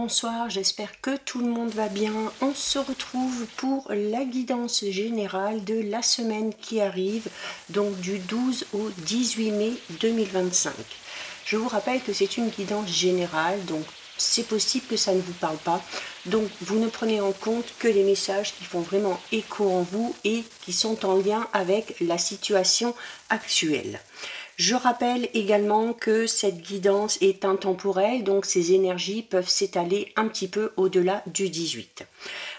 bonsoir, j'espère que tout le monde va bien. On se retrouve pour la guidance générale de la semaine qui arrive, donc du 12 au 18 mai 2025. Je vous rappelle que c'est une guidance générale, donc c'est possible que ça ne vous parle pas. Donc vous ne prenez en compte que les messages qui font vraiment écho en vous et qui sont en lien avec la situation actuelle. Je rappelle également que cette guidance est intemporelle, donc ces énergies peuvent s'étaler un petit peu au-delà du 18.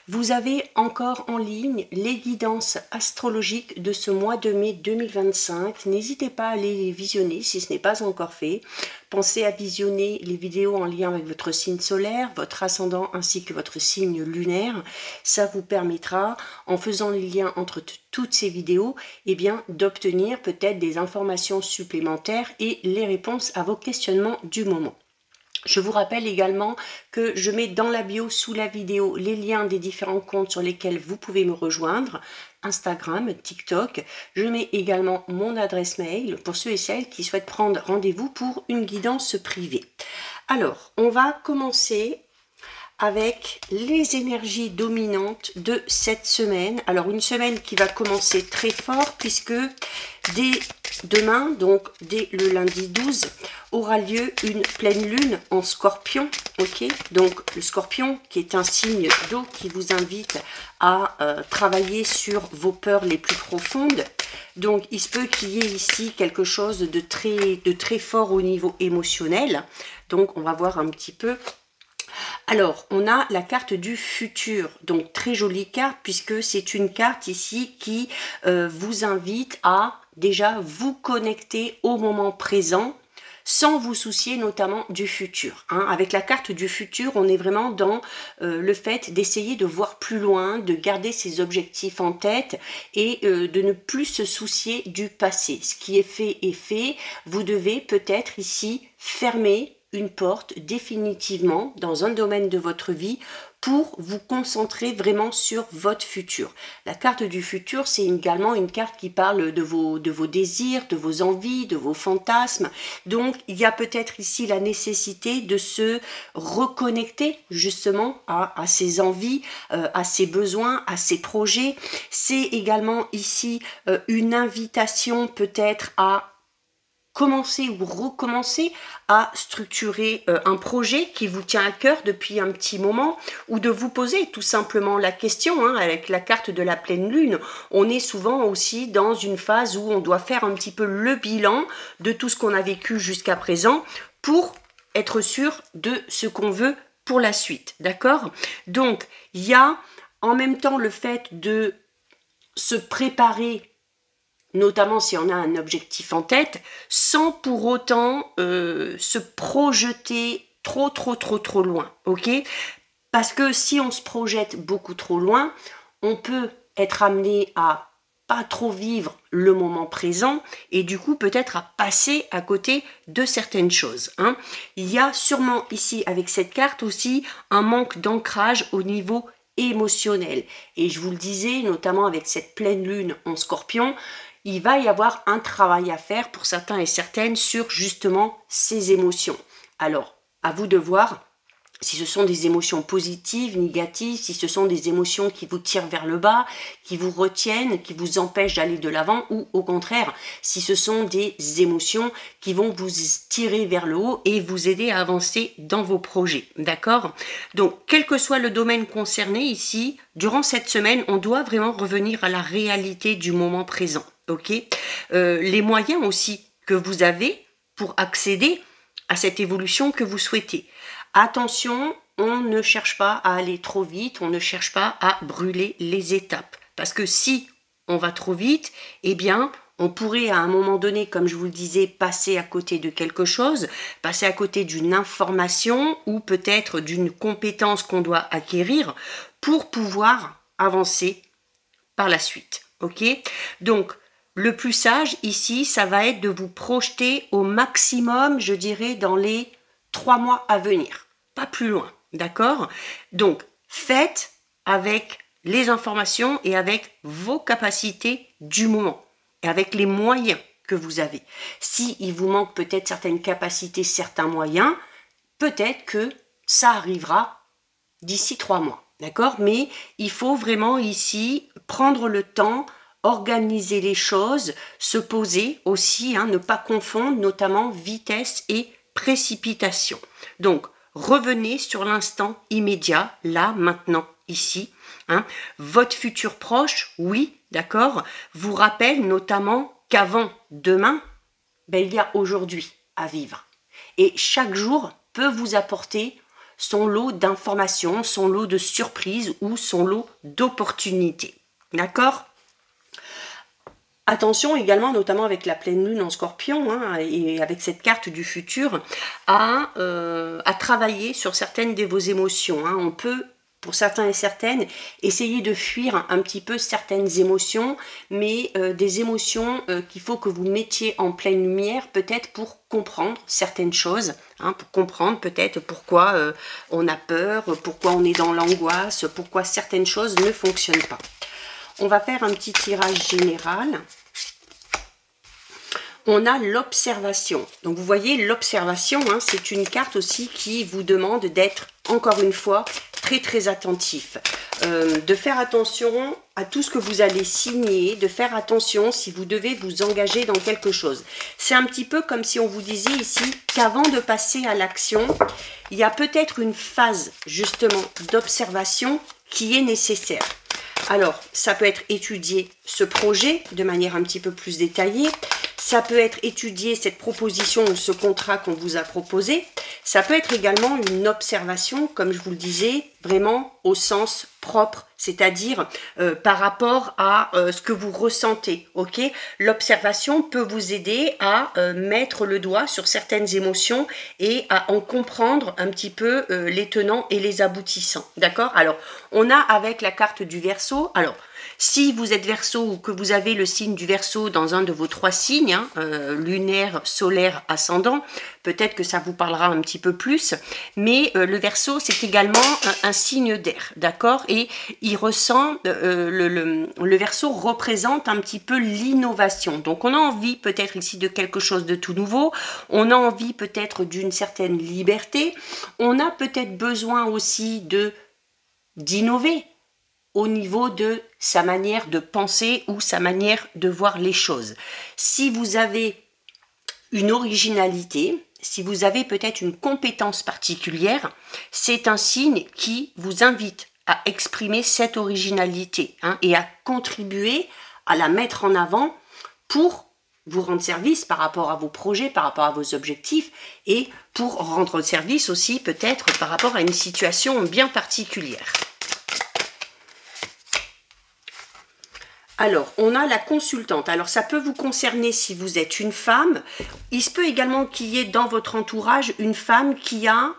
Vous avez encore en ligne les guidances astrologiques de ce mois de mai 2025. N'hésitez pas à les visionner si ce n'est pas encore fait. Pensez à visionner les vidéos en lien avec votre signe solaire, votre ascendant ainsi que votre signe lunaire. Ça vous permettra, en faisant les liens entre toutes ces vidéos, d'obtenir peut-être des informations supplémentaires et les réponses à vos questionnements du moment. Je vous rappelle également que je mets dans la bio sous la vidéo les liens des différents comptes sur lesquels vous pouvez me rejoindre, Instagram, TikTok. Je mets également mon adresse mail pour ceux et celles qui souhaitent prendre rendez-vous pour une guidance privée. Alors, on va commencer avec les énergies dominantes de cette semaine. Alors une semaine qui va commencer très fort puisque dès demain, donc dès le lundi 12, aura lieu une pleine lune en Scorpion. Ok, donc le Scorpion qui est un signe d'eau qui vous invite à travailler sur vos peurs les plus profondes. Donc il se peut qu'il y ait ici quelque chose de très fort au niveau émotionnel. Donc on va voir un petit peu. Alors, on a la carte du futur, donc très jolie carte puisque c'est une carte ici qui vous invite à déjà vous connecter au moment présent sans vous soucier notamment du futur. Avec la carte du futur, on est vraiment dans le fait d'essayer de voir plus loin, de garder ses objectifs en tête et de ne plus se soucier du passé. Ce qui est fait, vous devez peut-être ici fermer une porte définitivement dans un domaine de votre vie pour vous concentrer vraiment sur votre futur. La carte du futur, c'est également une carte qui parle de vos désirs, de vos envies, de vos fantasmes. Donc, il y a peut-être ici la nécessité de se reconnecter justement à ses envies, à ses besoins, à ses projets. C'est également ici une invitation peut-être à commencer ou recommencer à structurer un projet qui vous tient à cœur depuis un petit moment ou de vous poser tout simplement la question. Avec la carte de la pleine lune, on est souvent aussi dans une phase où on doit faire un petit peu le bilan de tout ce qu'on a vécu jusqu'à présent pour être sûr de ce qu'on veut pour la suite, d'accord? Donc, il y a en même temps le fait de se préparer, notamment si on a un objectif en tête, sans pour autant se projeter trop loin, ok? Parce que si on se projette beaucoup trop loin, on peut être amené à pas trop vivre le moment présent et du coup peut-être à passer à côté de certaines choses. Il y a sûrement ici avec cette carte aussi un manque d'ancrage au niveau émotionnel. Et je vous le disais, notamment avec cette pleine lune en Scorpion, il va y avoir un travail à faire pour certains et certaines sur justement ces émotions. Alors, à vous de voir si ce sont des émotions positives, négatives, si ce sont des émotions qui vous tirent vers le bas, qui vous retiennent, qui vous empêchent d'aller de l'avant, ou au contraire, si ce sont des émotions qui vont vous tirer vers le haut et vous aider à avancer dans vos projets, d'accord? Donc, quel que soit le domaine concerné ici, durant cette semaine, on doit vraiment revenir à la réalité du moment présent, ok? Les moyens aussi que vous avez pour accéder à cette évolution que vous souhaitez. Attention, on ne cherche pas à aller trop vite, on ne cherche pas à brûler les étapes. Parce que si on va trop vite, on pourrait à un moment donné, comme je vous le disais, passer à côté de quelque chose, passer à côté d'une information ou peut-être d'une compétence qu'on doit acquérir pour pouvoir avancer par la suite. Ok? Donc, le plus sage ici, ça va être de vous projeter au maximum, je dirais, dans les 3 mois à venir. Pas plus loin, d'accord? Donc, faites avec les informations et avec vos capacités du moment et avec les moyens que vous avez. Si il vous manque peut-être certaines capacités, certains moyens, peut-être que ça arrivera d'ici 3 mois, d'accord? Mais il faut vraiment ici prendre le temps, organiser les choses, se poser aussi, hein, ne pas confondre notamment vitesse et précipitation. Donc, revenez sur l'instant immédiat, là, maintenant, ici. Hein. Votre futur proche, oui, d'accord, vous rappelle notamment qu'avant demain, ben, il y a aujourd'hui à vivre. Et chaque jour peut vous apporter son lot d'informations, son lot de surprises ou son lot d'opportunités. D'accord ? Attention également, notamment avec la pleine lune en Scorpion, hein, et avec cette carte du futur, à travailler sur certaines de vos émotions. Hein. On peut, pour certains et certaines, essayer de fuir un petit peu certaines émotions, mais des émotions qu'il faut que vous mettiez en pleine lumière, peut-être pour comprendre certaines choses, hein, pour comprendre peut-être pourquoi on a peur, pourquoi on est dans l'angoisse, pourquoi certaines choses ne fonctionnent pas. On va faire un petit tirage général. On a l'observation. Donc vous voyez, l'observation, hein, c'est une carte aussi qui vous demande d'être, encore une fois, très très attentif. De faire attention à tout ce que vous allez signer, de faire attention si vous devez vous engager dans quelque chose. C'est un petit peu comme si on vous disait ici qu'avant de passer à l'action, il y a peut-être une phase justement d'observation qui est nécessaire. Alors, ça peut être étudier ce projet de manière un petit peu plus détaillée. Ça peut être étudier cette proposition ou ce contrat qu'on vous a proposé. Ça peut être également une observation, comme je vous le disais, vraiment au sens propre, c'est-à-dire par rapport à ce que vous ressentez. Ok, l'observation peut vous aider à mettre le doigt sur certaines émotions et à en comprendre un petit peu les tenants et les aboutissants. D'accord? Alors, on a avec la carte du Verseau, alors, si vous êtes Verseau ou que vous avez le signe du Verseau dans un de vos 3 signes, hein, lunaire, solaire, ascendant, peut-être que ça vous parlera un petit peu plus, mais le Verseau, c'est également un signe d'air, d'accord? Et il ressent, le Verseau représente un petit peu l'innovation. Donc on a envie peut-être ici de quelque chose de tout nouveau, on a envie peut-être d'une certaine liberté, on a peut-être besoin aussi d'innover au niveau de sa manière de penser ou sa manière de voir les choses. Si vous avez une originalité, si vous avez peut-être une compétence particulière, c'est un signe qui vous invite à exprimer cette originalité, hein, et à contribuer à la mettre en avant pour vous rendre service par rapport à vos projets, par rapport à vos objectifs et pour rendre service aussi peut-être par rapport à une situation bien particulière. Alors, on a la consultante. Alors, ça peut vous concerner si vous êtes une femme. Il se peut également qu'il y ait dans votre entourage une femme qui a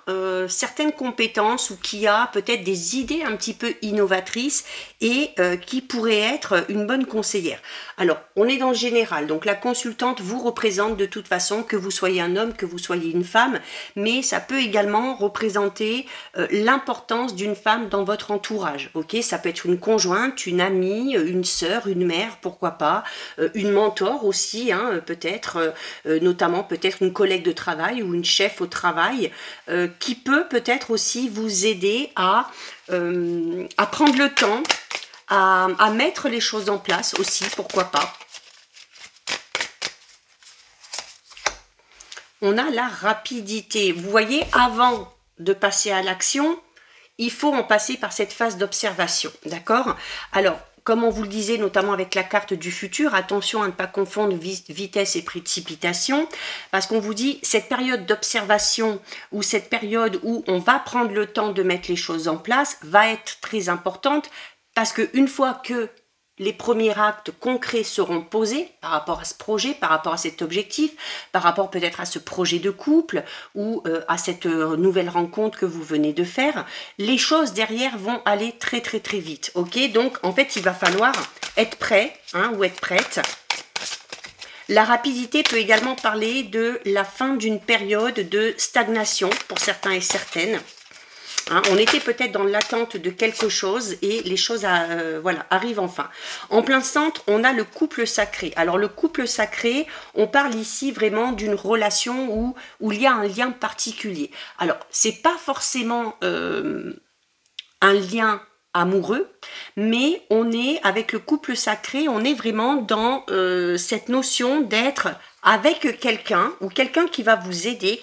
certaines compétences ou qui a peut-être des idées un petit peu innovatrices et qui pourrait être une bonne conseillère. Alors, on est dans le général. Donc, la consultante vous représente de toute façon, que vous soyez un homme, que vous soyez une femme. Mais ça peut également représenter l'importance d'une femme dans votre entourage. Ok, ça peut être une conjointe, une amie, une sœur, une mère, pourquoi pas, une mentor aussi, hein, peut-être, notamment peut-être une collègue de travail ou une chef au travail, qui peut peut-être aussi vous aider à prendre le temps, à mettre les choses en place aussi, pourquoi pas. On a la rapidité. Vous voyez, avant de passer à l'action, il faut en passer par cette phase d'observation, d'accord? Alors, comme on vous le disait, notamment avec la carte du futur, attention à ne pas confondre vitesse et précipitation, parce qu'on vous dit, cette période d'observation ou cette période où on va prendre le temps de mettre les choses en place va être très importante, parce qu'une fois que les premiers actes concrets seront posés par rapport à ce projet, par rapport à cet objectif, par rapport peut-être à ce projet de couple ou à cette nouvelle rencontre que vous venez de faire, les choses derrière vont aller très très très vite. Ok, donc en fait il va falloir être prêt, hein, ou être prête. La rapidité peut également parler de la fin d'une période de stagnation pour certains et certaines. Hein. On était peut-être dans l'attente de quelque chose et les choses voilà, arrivent enfin. En plein centre, on a le couple sacré. Alors le couple sacré, on parle ici vraiment d'une relation où il y a un lien particulier. Alors, c'est pas forcément un lien amoureux, mais on est avec le couple sacré, on est vraiment dans cette notion d'être avec quelqu'un ou quelqu'un qui va vous aider,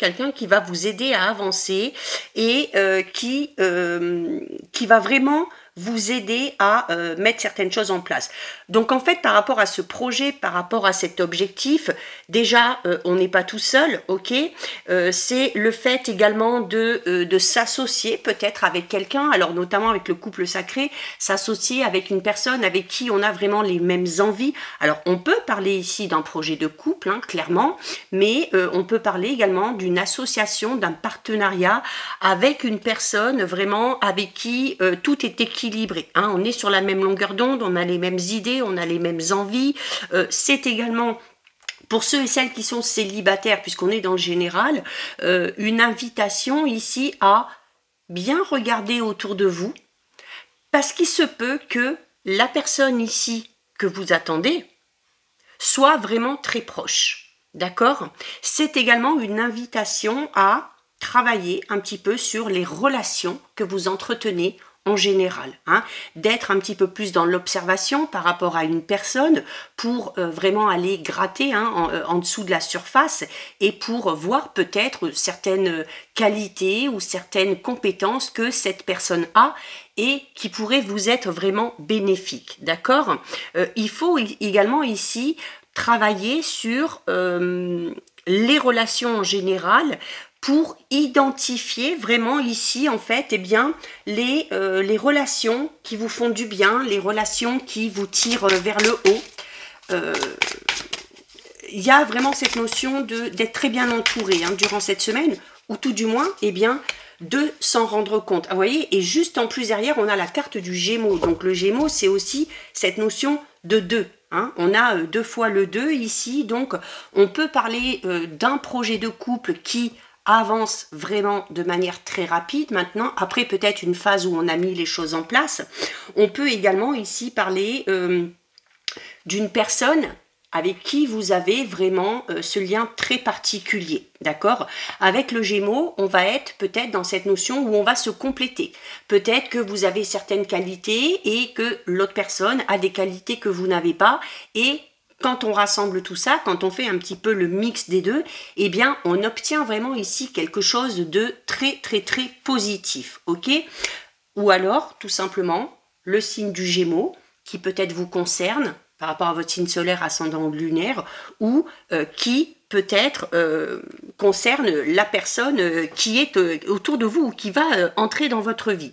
à avancer et qui va vraiment vous aider à mettre certaines choses en place. Donc en fait, par rapport à ce projet, par rapport à cet objectif, déjà, on n'est pas tout seul, ok, c'est le fait également de s'associer peut-être avec quelqu'un, alors notamment avec le couple sacré, s'associer avec une personne avec qui on a vraiment les mêmes envies. Alors on peut parler ici d'un projet de couple, hein, clairement, mais on peut parler également d'une association, d'un partenariat avec une personne vraiment avec qui tout est équilibré. Hein. On est sur la même longueur d'onde, on a les mêmes idées, on a les mêmes envies. C'est également, pour ceux et celles qui sont célibataires, puisqu'on est dans le général, une invitation ici à bien regarder autour de vous, parce qu'il se peut que la personne ici que vous attendez soit vraiment très proche. D'accord? C'est également une invitation à travailler un petit peu sur les relations que vous entretenez en général, hein, d'être un petit peu plus dans l'observation par rapport à une personne pour vraiment aller gratter hein, en dessous de la surface et pour voir peut-être certaines qualités ou certaines compétences que cette personne a et qui pourraient vous être vraiment bénéfiques, d'accord? Il faut également ici travailler sur les relations en général pour identifier vraiment ici en fait eh bien, les relations qui vous font du bien, les relations qui vous tirent vers le haut. Il y a vraiment cette notion d'être très bien entouré hein, durant cette semaine, ou tout du moins eh bien, de s'en rendre compte. Vous voyez, et juste en plus derrière, on a la carte du Gémeaux. Donc le Gémeaux, c'est aussi cette notion de deux. Hein. On a deux fois le 2 ici, donc on peut parler d'un projet de couple qui avance vraiment de manière très rapide. Maintenant, après peut-être une phase où on a mis les choses en place, on peut également ici parler d'une personne avec qui vous avez vraiment ce lien très particulier, d'accord? Avec le Gémeaux, on va être peut-être dans cette notion où on va se compléter. Peut-être que vous avez certaines qualités et que l'autre personne a des qualités que vous n'avez pas et quand on rassemble tout ça, quand on fait un petit peu le mix des deux, eh bien, on obtient vraiment ici quelque chose de très, très, très positif, ok? Ou alors, tout simplement, le signe du Gémeaux, qui peut-être vous concerne, par rapport à votre signe solaire, ascendant ou lunaire, ou qui peut-être concerne la personne qui est autour de vous ou qui va entrer dans votre vie.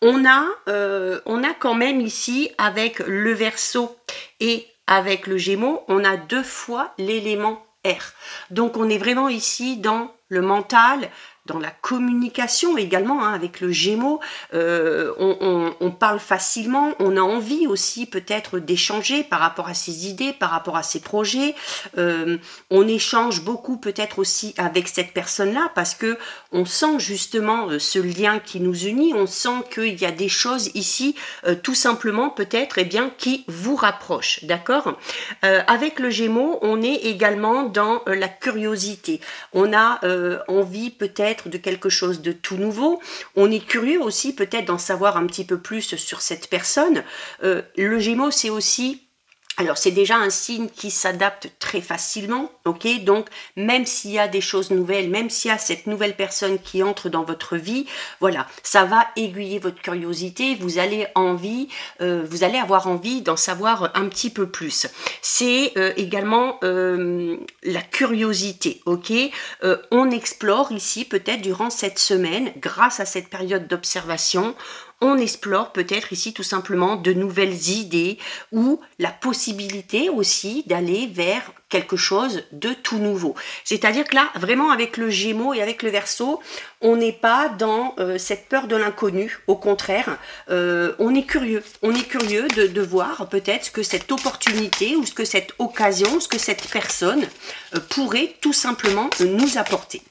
On a quand même ici, avec le Verseau et avec le Gémeaux, on a deux fois l'élément air. Donc on est vraiment ici dans le mental, dans la communication également hein, avec le Gémeaux, on parle facilement, on a envie aussi peut-être d'échanger par rapport à ses idées, par rapport à ses projets, on échange beaucoup peut-être aussi avec cette personne-là parce que on sent justement ce lien qui nous unit, on sent qu'il y a des choses ici tout simplement peut-être eh bien qui vous rapprochent, d'accord? Avec le Gémeaux, on est également dans la curiosité, on a envie peut-être de quelque chose de tout nouveau. On est curieux aussi peut-être d'en savoir un petit peu plus sur cette personne. Le Gémeaux, c'est aussi... Alors, c'est déjà un signe qui s'adapte très facilement, ok? Donc, même s'il y a des choses nouvelles, même s'il y a cette nouvelle personne qui entre dans votre vie, voilà, ça va aiguiller votre curiosité, vous allez avoir envie d'en savoir un petit peu plus. C'est également la curiosité, ok? On explore ici, peut-être durant cette semaine, grâce à cette période d'observation, on explore peut-être ici tout simplement de nouvelles idées ou la possibilité aussi d'aller vers quelque chose de tout nouveau. C'est-à-dire que là, vraiment avec le Gémeaux et avec le Verseau, on n'est pas dans cette peur de l'inconnu. Au contraire, on est curieux. On est curieux de voir peut-être ce que cette opportunité ou ce que cette occasion, ce que cette personne pourrait tout simplement nous apporter.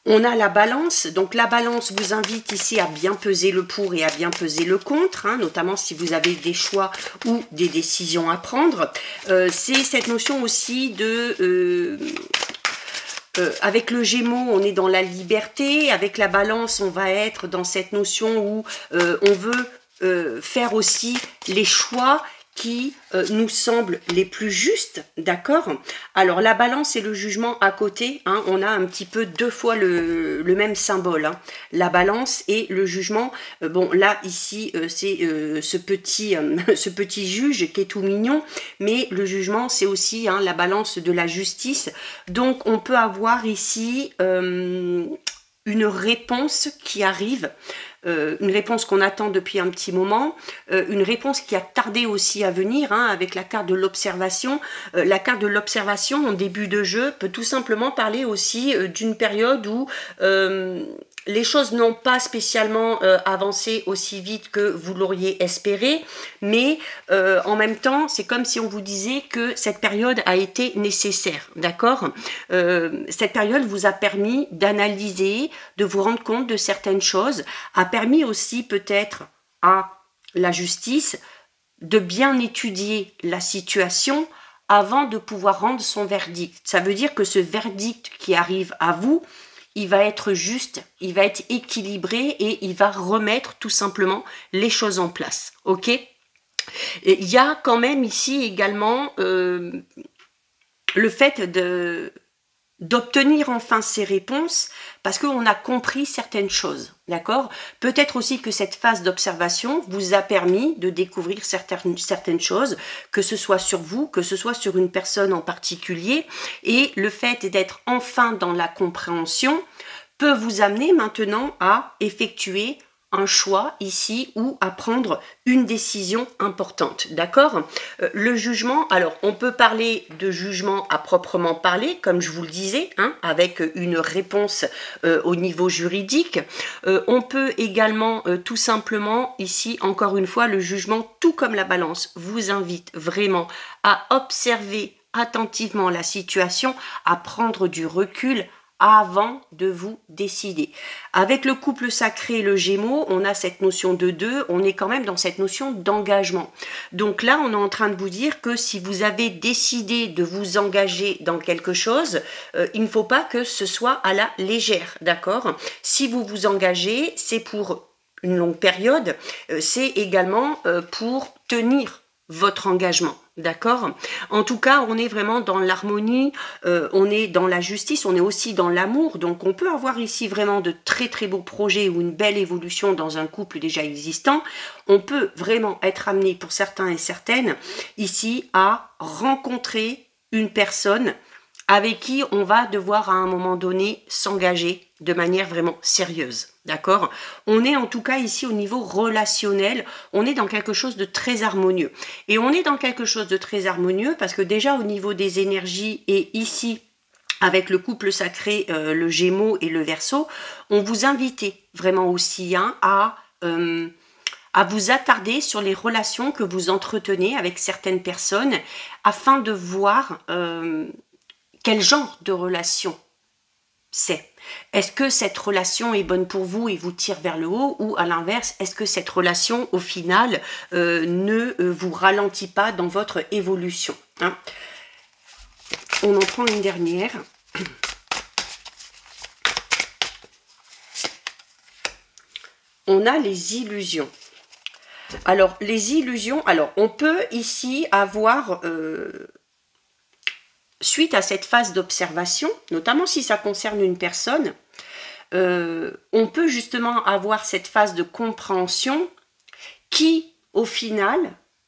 On a la balance, donc la balance vous invite ici à bien peser le pour et à bien peser le contre, hein, notamment si vous avez des choix ou des décisions à prendre. C'est cette notion aussi de... avec le Gémeaux, on est dans la liberté, avec la balance, on va être dans cette notion où on veut faire aussi les choix qui nous semblent les plus justes, d'accord? Alors la balance et le jugement à côté, hein, on a un petit peu deux fois le même symbole, hein. La balance et le jugement. Bon là ici c'est ce petit juge qui est tout mignon, mais le jugement c'est aussi, hein, la balance de la justice. Donc on peut avoir ici une réponse qui arrive. Une réponse qu'on attend depuis un petit moment, une réponse qui a tardé aussi à venir, hein, avec la carte de l'observation. La carte de l'observation en début de jeu peut tout simplement parler aussi d'une période où les choses n'ont pas spécialement avancé aussi vite que vous l'auriez espéré, mais en même temps, c'est comme si on vous disait que cette période a été nécessaire, d'accord? Cette période vous a permis d'analyser, de vous rendre compte de certaines choses, a permis aussi peut-être à la justice de bien étudier la situation avant de pouvoir rendre son verdict. Ça veut dire que ce verdict qui arrive à vous, il va être juste, il va être équilibré et il va remettre tout simplement les choses en place. Ok? Et il y a quand même ici également le fait d'obtenir enfin ces réponses parce qu'on a compris certaines choses, d'accord? Peut-être aussi que cette phase d'observation vous a permis de découvrir certaines choses, que ce soit sur vous, que ce soit sur une personne en particulier, et le fait d'être enfin dans la compréhension peut vous amener maintenant à effectuer un choix ici ou à prendre une décision importante, d'accord? Le jugement, alors on peut parler de jugement à proprement parler, comme je vous le disais, hein, avec une réponse au niveau juridique. On peut également tout simplement, ici encore une fois, le jugement, tout comme la balance, vous invite vraiment à observer attentivement la situation, à prendre du recul, avant de vous décider. Avec le couple sacré, le Gémeaux, on a cette notion de deux, on est quand même dans cette notion d'engagement. Donc là, on est en train de vous dire que si vous avez décidé de vous engager dans quelque chose, il ne faut pas que ce soit à la légère, d'accord? Si vous vous engagez, c'est pour une longue période, c'est également pour tenir votre engagement, d'accord? En tout cas, on est vraiment dans l'harmonie, on est dans la justice, on est aussi dans l'amour, donc on peut avoir ici vraiment de très très beaux projets ou une belle évolution dans un couple déjà existant. On peut vraiment être amené pour certains et certaines ici à rencontrer une personne avec qui on va devoir à un moment donné s'engager de manière vraiment sérieuse, d'accord? On est en tout cas ici au niveau relationnel, on est dans quelque chose de très harmonieux. Et on est dans quelque chose de très harmonieux parce que déjà au niveau des énergies et ici, avec le couple sacré, le Gémeaux et le Verseau, on vous invitait vraiment aussi hein, à vous attarder sur les relations que vous entretenez avec certaines personnes afin de voir quel genre de relation c'est. Est-ce que cette relation est bonne pour vous et vous tire vers le haut ou à l'inverse, est-ce que cette relation au final ne vous ralentit pas dans votre évolution hein? On en prend une dernière. On a les illusions. Alors les illusions, alors on peut ici avoir... suite à cette phase d'observation, notamment si ça concerne une personne, on peut justement avoir cette phase de compréhension qui, au final,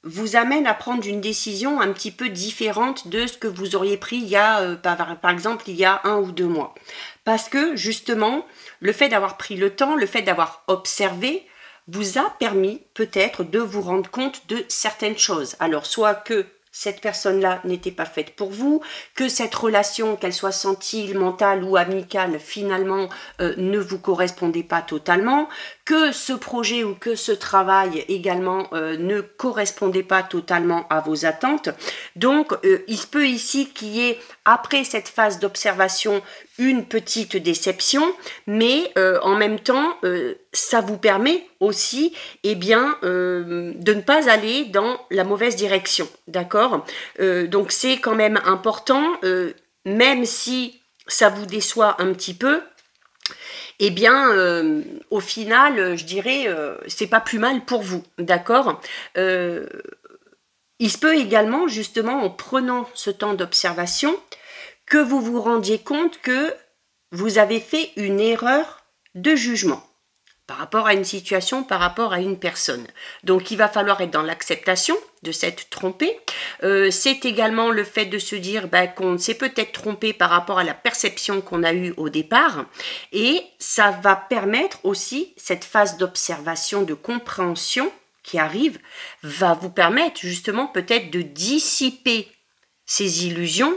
vous amène à prendre une décision un petit peu différente de ce que vous auriez pris il y a, par exemple, il y a 1 ou 2 mois. Parce que, justement, le fait d'avoir pris le temps, le fait d'avoir observé, vous a permis peut-être de vous rendre compte de certaines choses. Alors, soit que cette personne-là n'était pas faite pour vous, que cette relation, qu'elle soit sentimentale ou amicale, finalement, ne vous correspondait pas totalement, que ce projet ou que ce travail également ne correspondait pas totalement à vos attentes. Donc, il se peut ici qu'il y ait, après cette phase d'observation, une petite déception, mais en même temps, ça vous permet aussi eh bien, de ne pas aller dans la mauvaise direction, d'accord? Donc c'est quand même important, même si ça vous déçoit un petit peu, eh bien, au final, je dirais, c'est pas plus mal pour vous, d'accord? Il se peut également, justement, en prenant ce temps d'observation, que vous vous rendiez compte que vous avez fait une erreur de jugement par rapport à une situation, par rapport à une personne. Donc, il va falloir être dans l'acceptation de s'être trompé. C'est également le fait de se dire qu'on s'est peut-être trompé par rapport à la perception qu'on a eue au départ. Et ça va permettre aussi, cette phase d'observation, de compréhension qui arrive, va vous permettre justement peut-être de dissiper ces illusions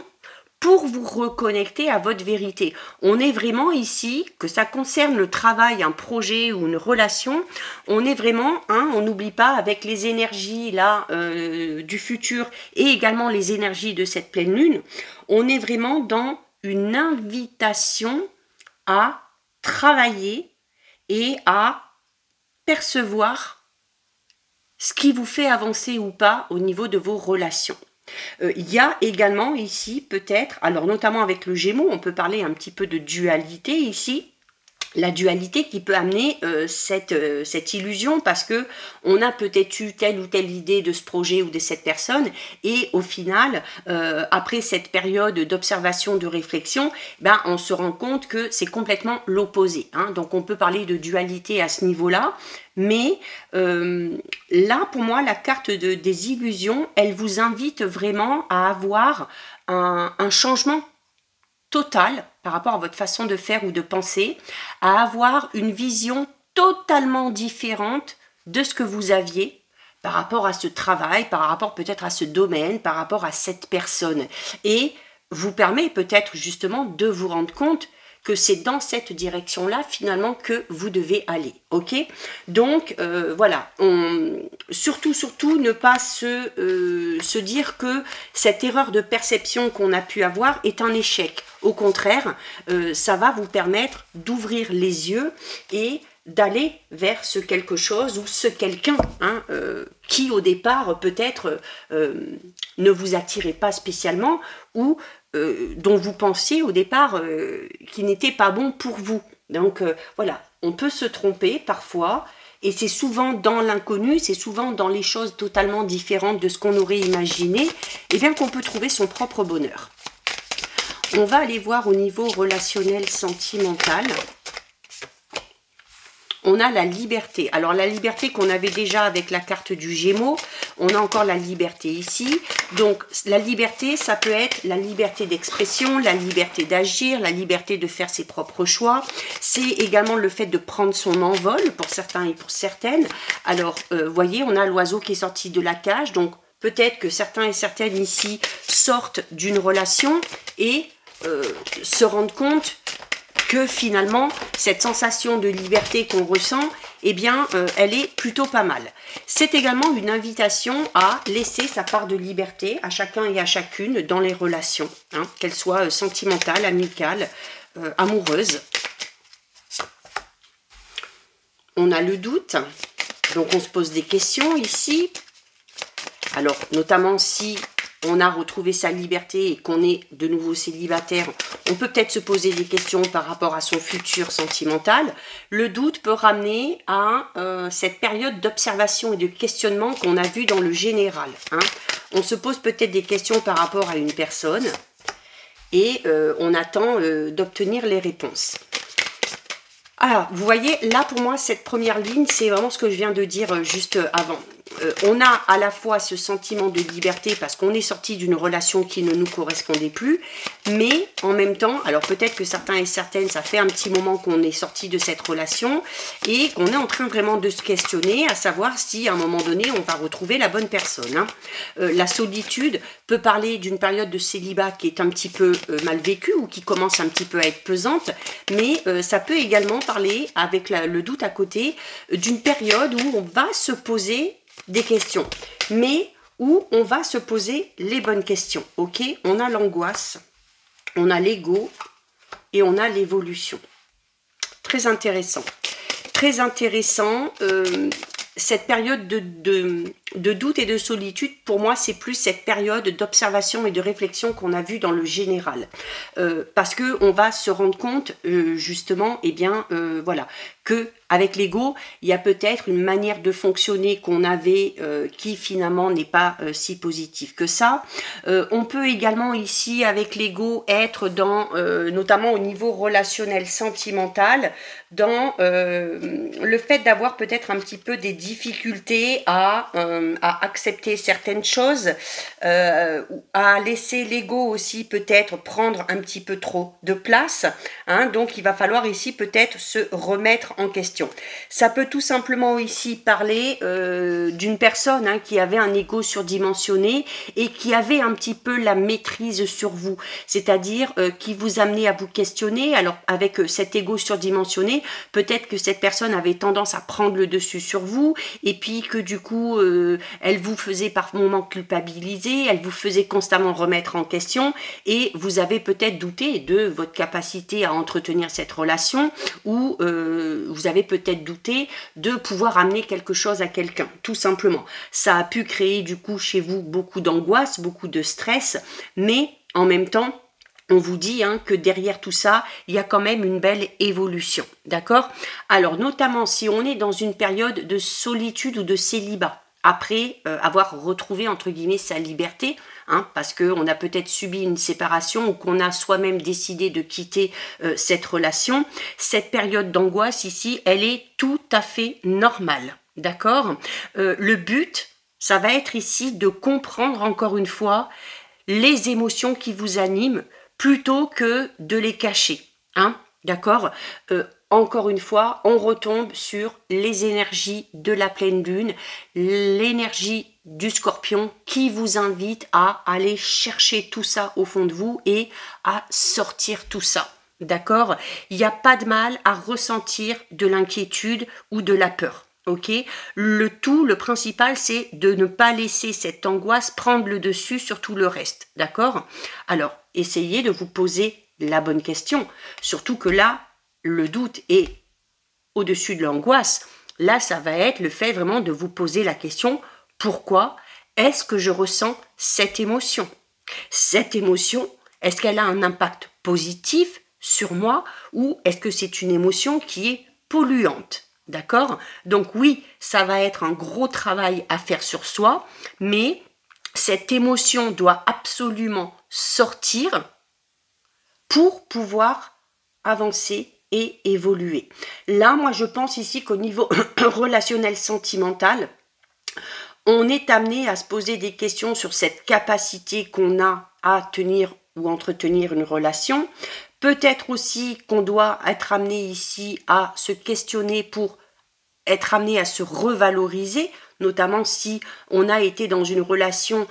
pour vous reconnecter à votre vérité. On est vraiment ici, que ça concerne le travail, un projet ou une relation, on est vraiment, on n'oublie pas, avec les énergies là du futur et également les énergies de cette pleine lune, on est vraiment dans une invitation à travailler et à percevoir ce qui vous fait avancer ou pas au niveau de vos relations. Il y a également ici peut-être, alors notamment avec le Gémeaux, on peut parler un petit peu de dualité ici, la dualité qui peut amener cette illusion parce que on a peut-être eu telle ou telle idée de ce projet ou de cette personne et au final, après cette période d'observation, de réflexion, on se rend compte que c'est complètement l'opposé. Donc on peut parler de dualité à ce niveau-là, mais là pour moi la carte des illusions, elle vous invite vraiment à avoir un changement total par rapport à votre façon de faire ou de penser, à avoir une vision totalement différente de ce que vous aviez par rapport à ce travail, par rapport peut-être à ce domaine, par rapport à cette personne. Et vous permet peut-être justement de vous rendre compte que c'est dans cette direction-là finalement que vous devez aller, ok? Donc voilà, surtout ne pas se dire que cette erreur de perception qu'on a pu avoir est un échec. Au contraire, ça va vous permettre d'ouvrir les yeux et d'aller vers ce quelque chose ou ce quelqu'un qui au départ peut-être ne vous attirait pas spécialement ou dont vous pensiez au départ qu'il n'était pas bon pour vous. Donc voilà, on peut se tromper parfois et c'est souvent dans l'inconnu, c'est souvent dans les choses totalement différentes de ce qu'on aurait imaginé, et bien qu'on peut trouver son propre bonheur. On va aller voir au niveau relationnel sentimental. On a la liberté. Alors la liberté qu'on avait déjà avec la carte du Gémeaux, on a encore la liberté ici. Donc la liberté, ça peut être la liberté d'expression, la liberté d'agir, la liberté de faire ses propres choix. C'est également le fait de prendre son envol pour certains et pour certaines. Alors voyez, on a l'oiseau qui est sorti de la cage. Donc peut-être que certains et certaines ici sortent d'une relation et se rendent compte que finalement, cette sensation de liberté qu'on ressent, eh bien, elle est plutôt pas mal. C'est également une invitation à laisser sa part de liberté à chacun et à chacune dans les relations, qu'elles soient sentimentales, amicales, amoureuses. On a le doute, donc on se pose des questions ici. Alors, notamment si on a retrouvé sa liberté et qu'on est de nouveau célibataire, on peut peut-être se poser des questions par rapport à son futur sentimental. Le doute peut ramener à cette période d'observation et de questionnement qu'on a vu dans le général. On se pose peut-être des questions par rapport à une personne et on attend d'obtenir les réponses. Alors, vous voyez, là pour moi, cette première ligne, c'est vraiment ce que je viens de dire juste avant. On a à la fois ce sentiment de liberté parce qu'on est sorti d'une relation qui ne nous correspondait plus, mais en même temps, alors peut-être que certains et certaines, ça fait un petit moment qu'on est sorti de cette relation et qu'on est en train vraiment de se questionner, à savoir si à un moment donné, on va retrouver la bonne personne. La solitude peut parler d'une période de célibat qui est un petit peu mal vécue ou qui commence un petit peu à être pesante, mais ça peut également parler, avec le doute à côté, d'une période où on va se poser des questions, mais où on va se poser les bonnes questions, ok? On a l'angoisse, on a l'ego et on a l'évolution. Très intéressant. Très intéressant. Cette période de doute et de solitude, pour moi, c'est plus cette période d'observation et de réflexion qu'on a vue dans le général. Parce qu'on va se rendre compte, justement, eh bien, voilà, qu'avec l'ego, il y a peut-être une manière de fonctionner qu'on avait qui, finalement, n'est pas si positive que ça. On peut également, ici, avec l'ego, être dans, notamment au niveau relationnel, sentimental, dans le fait d'avoir peut-être un petit peu des difficultés à accepter certaines choses, à laisser l'ego aussi peut-être prendre un petit peu trop de place, hein, donc il va falloir ici peut-être se remettre en question. Ça peut tout simplement ici parler d'une personne hein, qui avait un ego surdimensionné et qui avait un petit peu la maîtrise sur vous, c'est-à-dire qui vous amenait à vous questionner. Alors avec cet ego surdimensionné, peut-être que cette personne avait tendance à prendre le dessus sur vous et puis que du coup elle vous faisait par moments culpabiliser, elle vous faisait constamment remettre en question et vous avez peut-être douté de votre capacité à entretenir cette relation ou vous avez peut-être douté de pouvoir amener quelque chose à quelqu'un, tout simplement. Ça a pu créer du coup chez vous beaucoup d'angoisse, beaucoup de stress, mais en même temps, on vous dit hein, que derrière tout ça, il y a quand même une belle évolution, d'accord? Alors, notamment si on est dans une période de solitude ou de célibat, après avoir retrouvé, entre guillemets, sa liberté, hein, parce qu'on a peut-être subi une séparation ou qu'on a soi-même décidé de quitter cette relation, cette période d'angoisse ici, elle est tout à fait normale, d'accord? Le but, ça va être ici de comprendre encore une fois les émotions qui vous animent, plutôt que de les cacher, hein, d'accord? Encore une fois, on retombe sur les énergies de la pleine lune, l'énergie du scorpion qui vous invite à aller chercher tout ça au fond de vous et à sortir tout ça, d'accord? Il n'y a pas de mal à ressentir de l'inquiétude ou de la peur. Ok, le principal, c'est de ne pas laisser cette angoisse prendre le dessus sur tout le reste, d'accord? Alors, essayez de vous poser la bonne question, surtout que là, le doute est au-dessus de l'angoisse. Là, ça va être le fait vraiment de vous poser la question, pourquoi est-ce que je ressens cette émotion? Cette émotion, est-ce qu'elle a un impact positif sur moi ou est-ce que c'est une émotion qui est polluante? D'accord? Donc oui, ça va être un gros travail à faire sur soi, mais cette émotion doit absolument sortir pour pouvoir avancer et évoluer. Là, moi, je pense ici qu'au niveau relationnel sentimental, on est amené à se poser des questions sur cette capacité qu'on a à tenir ou entretenir une relation. Peut-être aussi qu'on doit être amené ici à se questionner pour être amené à se revaloriser, notamment si on a été dans une relation,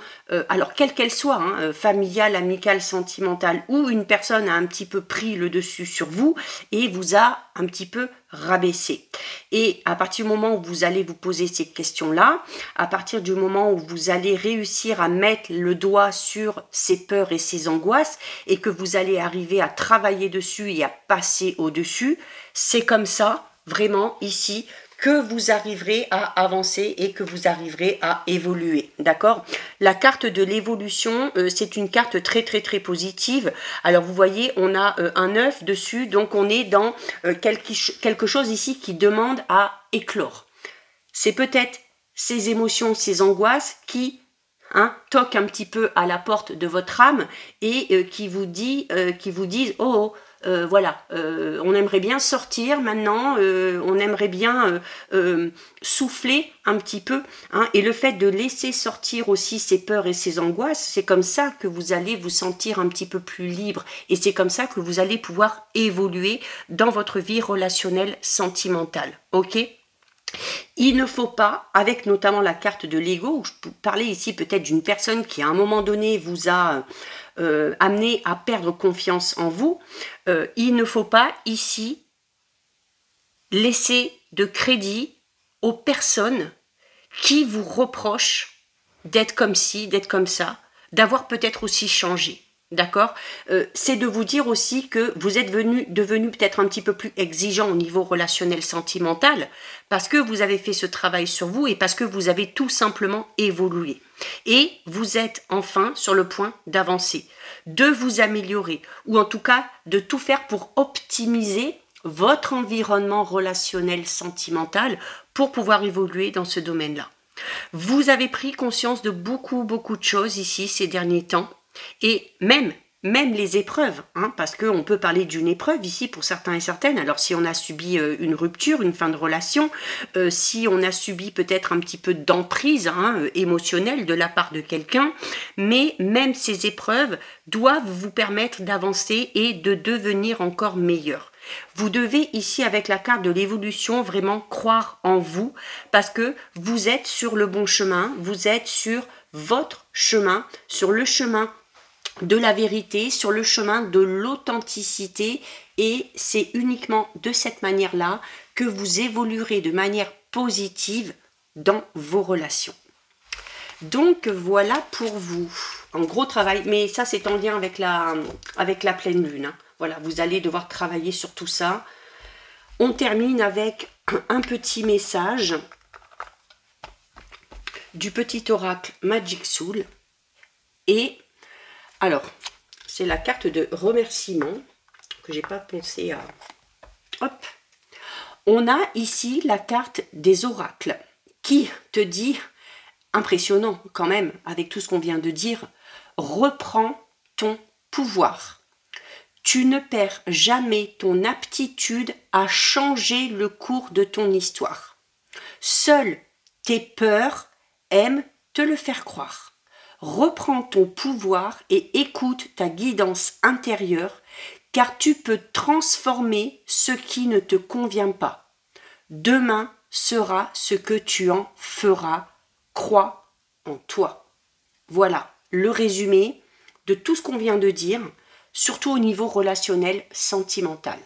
alors quelle qu'elle soit, hein, familiale, amicale, sentimentale, où une personne a un petit peu pris le dessus sur vous et vous a un petit peu rabaissé. Et à partir du moment où vous allez vous poser ces questions-là, à partir du moment où vous allez réussir à mettre le doigt sur ces peurs et ces angoisses et que vous allez arriver à travailler dessus et à passer au-dessus, c'est comme ça, vraiment, ici, que vous arriverez à avancer et que vous arriverez à évoluer, d'accord? La carte de l'évolution, c'est une carte très très très positive. Alors vous voyez, on a un œuf dessus, donc on est dans quelque chose ici qui demande à éclore. C'est peut-être ces émotions, ces angoisses qui toquent un petit peu à la porte de votre âme et qui vous disent « Oh, voilà, on aimerait bien sortir maintenant, on aimerait bien souffler un petit peu, hein, et le fait de laisser sortir aussi ces peurs et ces angoisses, c'est comme ça que vous allez vous sentir un petit peu plus libre et c'est comme ça que vous allez pouvoir évoluer dans votre vie relationnelle sentimentale, ok? Il ne faut pas, avec notamment la carte de l'ego, je peux parler ici peut-être d'une personne qui à un moment donné vous a amené à perdre confiance en vous, il ne faut pas ici laisser de crédit aux personnes qui vous reprochent d'être comme ci, d'être comme ça, d'avoir peut-être aussi changé. D'accord, c'est de vous dire aussi que vous êtes devenu peut-être un petit peu plus exigeant au niveau relationnel sentimental parce que vous avez fait ce travail sur vous et parce que vous avez tout simplement évolué. Et vous êtes enfin sur le point d'avancer, de vous améliorer ou en tout cas de tout faire pour optimiser votre environnement relationnel sentimental pour pouvoir évoluer dans ce domaine-là. Vous avez pris conscience de beaucoup de choses ici ces derniers temps. Et même les épreuves, hein, parce qu'on peut parler d'une épreuve ici pour certains et certaines. Alors si on a subi une rupture, une fin de relation, si on a subi peut-être un petit peu d'emprise émotionnelle de la part de quelqu'un, mais même ces épreuves doivent vous permettre d'avancer et de devenir encore meilleur. Vous devez ici avec la carte de l'évolution vraiment croire en vous parce que vous êtes sur le bon chemin, vous êtes sur votre chemin, sur le chemin de la vérité, sur le chemin de l'authenticité et c'est uniquement de cette manière-là que vous évoluerez de manière positive dans vos relations. Donc voilà pour vous, un gros travail, mais ça c'est en lien avec la pleine lune. Voilà, vous allez devoir travailler sur tout ça. On termine avec un petit message du petit oracle Magic Soul et alors, c'est la carte de remerciement que j'ai pas pensé à... Hop. On a ici la carte des oracles qui te dit, impressionnant quand même avec tout ce qu'on vient de dire, reprends ton pouvoir. Tu ne perds jamais ton aptitude à changer le cours de ton histoire. Seules tes peurs aiment te le faire croire. Reprends ton pouvoir et écoute ta guidance intérieure, car tu peux transformer ce qui ne te convient pas. Demain sera ce que tu en feras. Crois en toi. Voilà le résumé de tout ce qu'on vient de dire, surtout au niveau relationnel sentimental.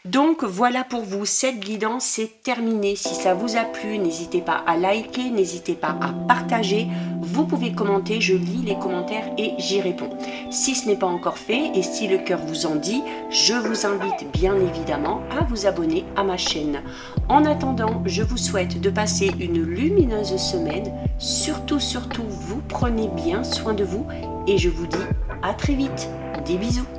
Donc voilà pour vous, cette guidance c'est terminé. Si ça vous a plu, n'hésitez pas à liker, n'hésitez pas à partager. Vous pouvez commenter, je lis les commentaires et j'y réponds. Si ce n'est pas encore fait et si le cœur vous en dit, je vous invite bien évidemment à vous abonner à ma chaîne. En attendant, je vous souhaite de passer une lumineuse semaine. Surtout, vous prenez bien soin de vous et je vous dis à très vite. Des bisous.